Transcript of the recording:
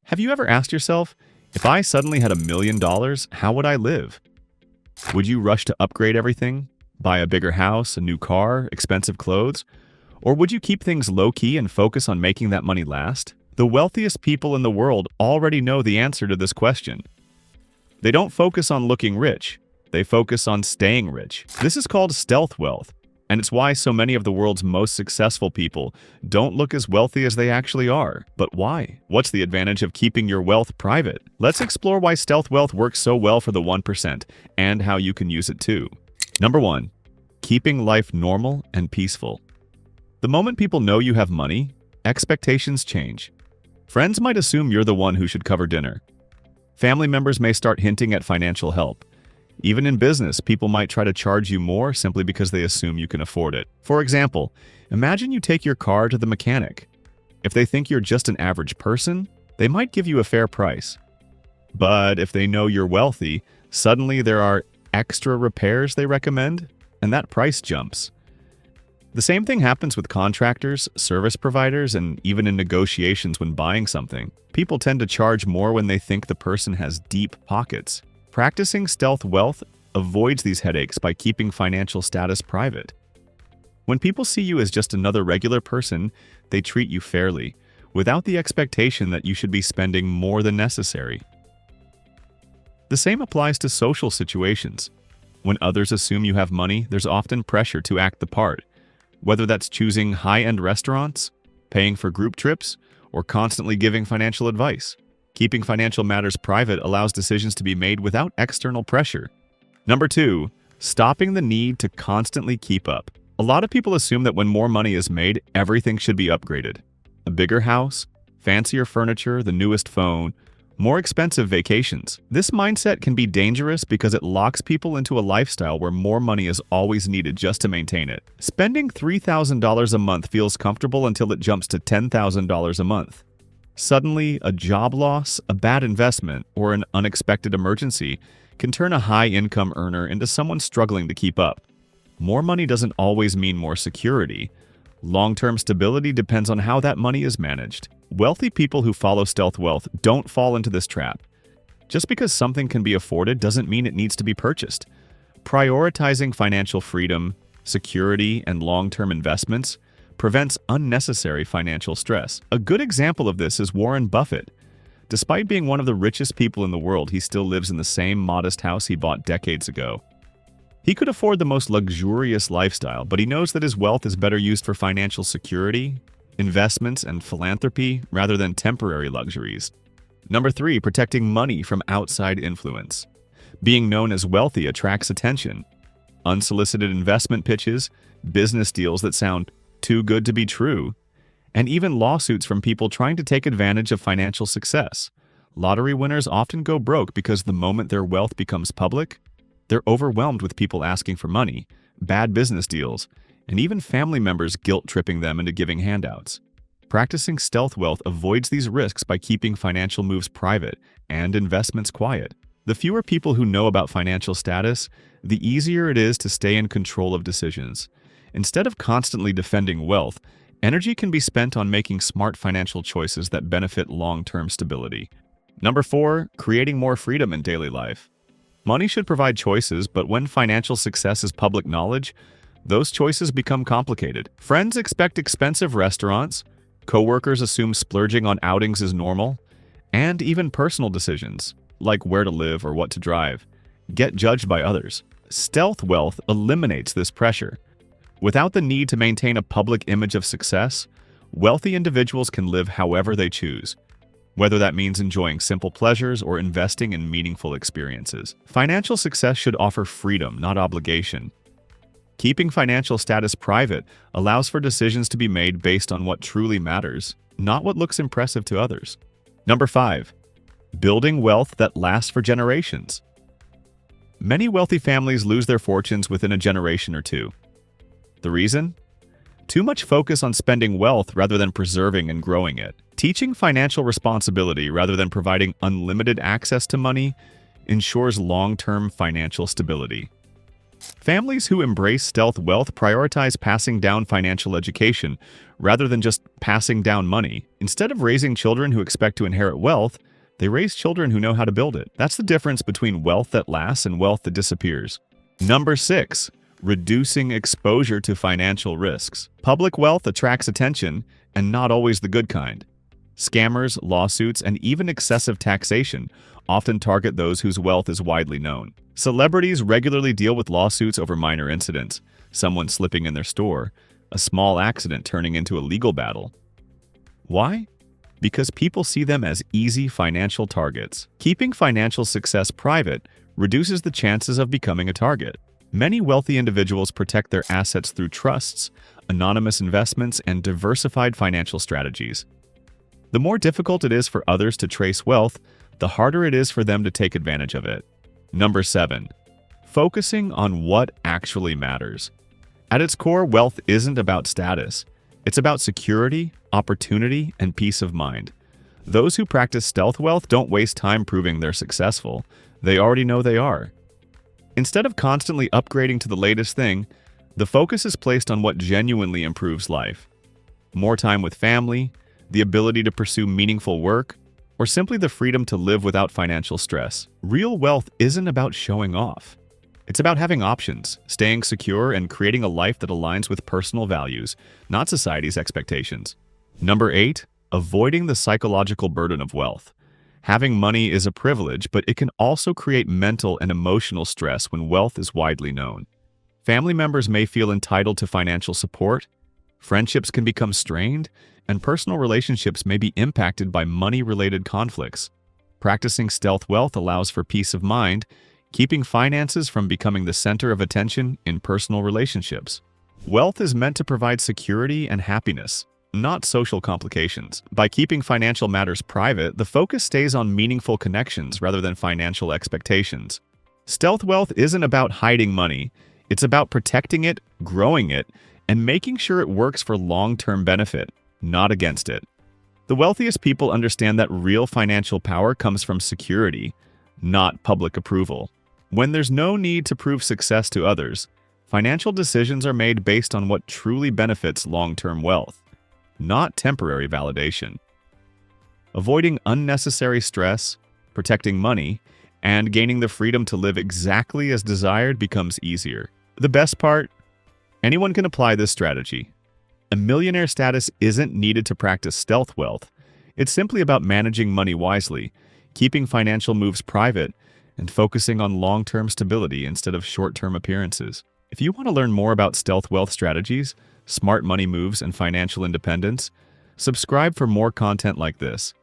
Have you ever asked yourself, if I suddenly had $1 million, how would I live? Would you rush to upgrade everything? Buy a bigger house, a new car, expensive clothes? Or would you keep things low-key and focus on making that money last? The wealthiest people in the world already know the answer to this question. They don't focus on looking rich. They focus on staying rich. This is called stealth wealth, and it's why so many of the world's most successful people don't look as wealthy as they actually are. But why? What's the advantage of keeping your wealth private? Let's explore why stealth wealth works so well for the 1% and how you can use it too. Number 1. Keeping life normal and peaceful. The moment people know you have money, expectations change. Friends might assume you're the one who should cover dinner. Family members may start hinting at financial help. Even in business, people might try to charge you more simply because they assume you can afford it. For example, imagine you take your car to the mechanic. If they think you're just an average person, they might give you a fair price. But if they know you're wealthy, suddenly there are extra repairs they recommend, and that price jumps. The same thing happens with contractors, service providers, and even in negotiations when buying something. People tend to charge more when they think the person has deep pockets. Practicing stealth wealth avoids these headaches by keeping financial status private. When people see you as just another regular person, they treat you fairly, without the expectation that you should be spending more than necessary. The same applies to social situations. When others assume you have money, there's often pressure to act the part, whether that's choosing high-end restaurants, paying for group trips, or constantly giving financial advice. Keeping financial matters private allows decisions to be made without external pressure. Number 2, stopping the need to constantly keep up. A lot of people assume that when more money is made, everything should be upgraded. A bigger house, fancier furniture, the newest phone, more expensive vacations. This mindset can be dangerous because it locks people into a lifestyle where more money is always needed just to maintain it. Spending $3,000 a month feels comfortable until it jumps to $10,000 a month. Suddenly, a job loss, a bad investment, or an unexpected emergency can turn a high-income earner into someone struggling to keep up. More money doesn't always mean more security. Long-term stability depends on how that money is managed. Wealthy people who follow stealth wealth don't fall into this trap. Just because something can be afforded doesn't mean it needs to be purchased. Prioritizing financial freedom, security, and long-term investments prevents unnecessary financial stress. A good example of this is Warren Buffett. Despite being one of the richest people in the world, he still lives in the same modest house he bought decades ago. He could afford the most luxurious lifestyle, but he knows that his wealth is better used for financial security, investments, and philanthropy rather than temporary luxuries. Number 3, protecting money from outside influence. Being known as wealthy attracts attention. Unsolicited investment pitches, business deals that sound too good to be true, and even lawsuits from people trying to take advantage of financial success. Lottery winners often go broke because the moment their wealth becomes public, they're overwhelmed with people asking for money, bad business deals, and even family members guilt-tripping them into giving handouts. Practicing stealth wealth avoids these risks by keeping financial moves private and investments quiet. The fewer people who know about financial status, the easier it is to stay in control of decisions. Instead of constantly defending wealth, energy can be spent on making smart financial choices that benefit long-term stability. Number 4, creating more freedom in daily life. Money should provide choices, but when financial success is public knowledge, those choices become complicated. Friends expect expensive restaurants, coworkers assume splurging on outings is normal, and even personal decisions, like where to live or what to drive, get judged by others. Stealth wealth eliminates this pressure. Without the need to maintain a public image of success, wealthy individuals can live however they choose, whether that means enjoying simple pleasures or investing in meaningful experiences. Financial success should offer freedom, not obligation. Keeping financial status private allows for decisions to be made based on what truly matters, not what looks impressive to others. Number 5, building wealth that lasts for generations. Many wealthy families lose their fortunes within a generation or two. The reason? Too much focus on spending wealth rather than preserving and growing it. Teaching financial responsibility rather than providing unlimited access to money ensures long-term financial stability. Families who embrace stealth wealth prioritize passing down financial education rather than just passing down money. Instead of raising children who expect to inherit wealth, they raise children who know how to build it. That's the difference between wealth that lasts and wealth that disappears. Number 6. Reducing exposure to financial risks. Public wealth attracts attention, and not always the good kind. Scammers, lawsuits, and even excessive taxation often target those whose wealth is widely known. Celebrities regularly deal with lawsuits over minor incidents, someone slipping in their store, a small accident turning into a legal battle. Why? Because people see them as easy financial targets. Keeping financial success private reduces the chances of becoming a target. Many wealthy individuals protect their assets through trusts, anonymous investments, and diversified financial strategies. The more difficult it is for others to trace wealth, the harder it is for them to take advantage of it. Number 7. Focusing on what actually matters. At its core, wealth isn't about status. It's about security, opportunity, and peace of mind. Those who practice stealth wealth don't waste time proving they're successful. They already know they are. Instead of constantly upgrading to the latest thing, the focus is placed on what genuinely improves life. More time with family, the ability to pursue meaningful work, or simply the freedom to live without financial stress. Real wealth isn't about showing off. It's about having options, staying secure, and creating a life that aligns with personal values, not society's expectations. Number 8. Avoiding the psychological burden of wealth. Having money is a privilege, but it can also create mental and emotional stress when wealth is widely known. Family members may feel entitled to financial support, friendships can become strained, and personal relationships may be impacted by money-related conflicts. Practicing stealth wealth allows for peace of mind, keeping finances from becoming the center of attention in personal relationships. Wealth is meant to provide security and happiness, not social complications. By keeping financial matters private, the focus stays on meaningful connections rather than financial expectations. Stealth wealth isn't about hiding money. It's about protecting it, growing it, and making sure it works for long-term benefit, not against it. The wealthiest people understand that real financial power comes from security, not public approval. When there's no need to prove success to others, financial decisions are made based on what truly benefits long-term wealth, not temporary validation. Avoiding unnecessary stress, protecting money, and gaining the freedom to live exactly as desired becomes easier. The best part? Anyone can apply this strategy. A millionaire status isn't needed to practice stealth wealth. It's simply about managing money wisely, keeping financial moves private, and focusing on long-term stability instead of short-term appearances. If you want to learn more about stealth wealth strategies, smart money moves, and financial independence, subscribe for more content like this.